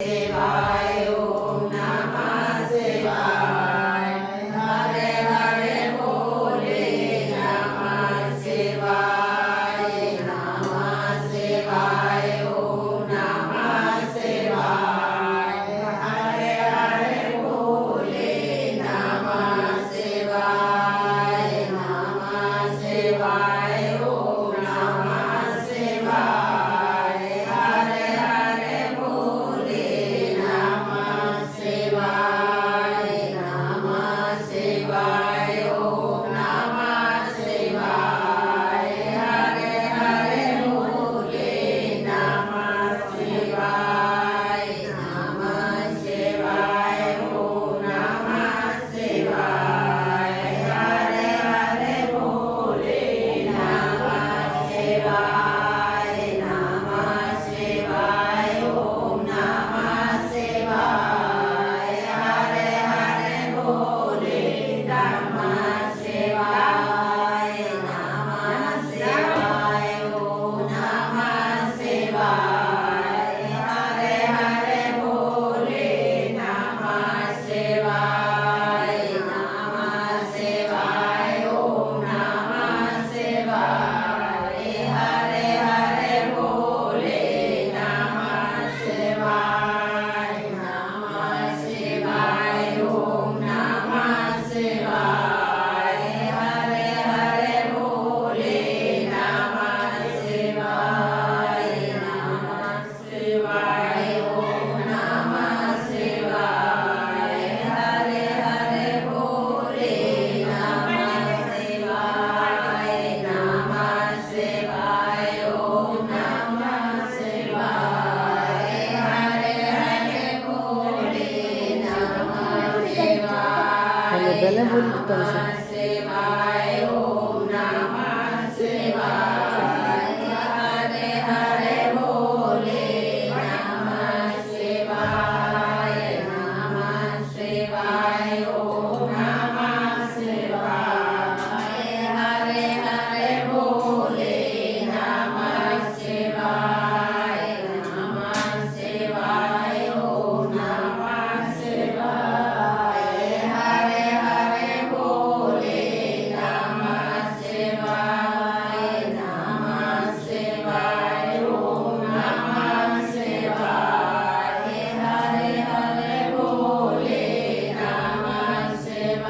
शिवाय ओम नमः शिवाय हरे हरे बोले नमः शिवाय ओम नमः शिवाय हरे हरे बोले नमः शिवाय ओम नमः शिवाय हरे हरे बोले नमः शिवाय ओम नमः शिवाय हरे हरे बोले नमः शिवाय ओम नमः शिवाय हरे हरे बोले नमः शिवाय ओम नमः शिवाय हरे हरे बोले नमः शिवाय ओम नमः शिवाय हरे हरे बोले नमः शिवाय ओम नमः शिवाय हरे हरे बोले नमः शिवाय ओम नमः शिवाय हरे हरे बोले नमः शिवाय ओम नमः शिवाय हरे हरे बोले नमः शिवाय ओम नमः शिवाय हरे हरे बोले नमः અને ભલે બોલી તો છે शिवाय ओम नमः शिवाय हरे हरे बोले नमः शिवाय ओम नमः शिवाय हरे हरे बोले नमः शिवाय ओम नमः शिवाय हरे हरे बोले नमः शिवाय ओम नमः शिवाय हरे हरे बोले नमः शिवाय ओम नमः शिवाय हरे हरे बोले नमः शिवाय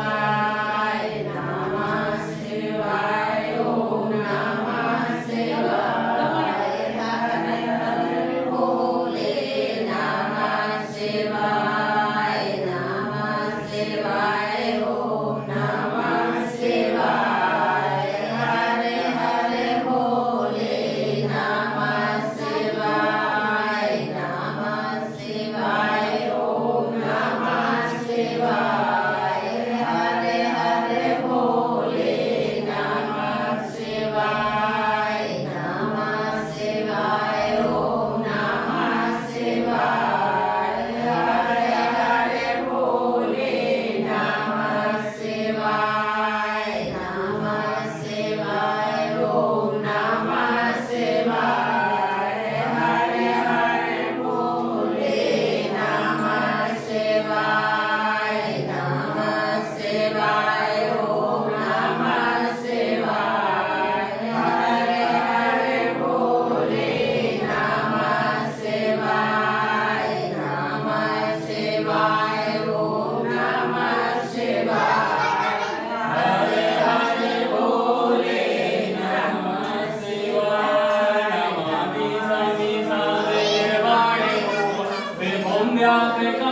ओम नमः शिवाय हरे हरे बोले नमः शिवाय ओम नमः शिवाय हरे हरे बोले नमः शिवाय ओम नमः शिवाय हरे हरे बोले नमः शिवाय ओम नमः शिवाय हरे हरे बोले नमः शिवाय ओम नमः शिवाय हरे हरे बोले नमः शिवाय ओम नमः शिवाय हरे हरे बोले नमः शिवाय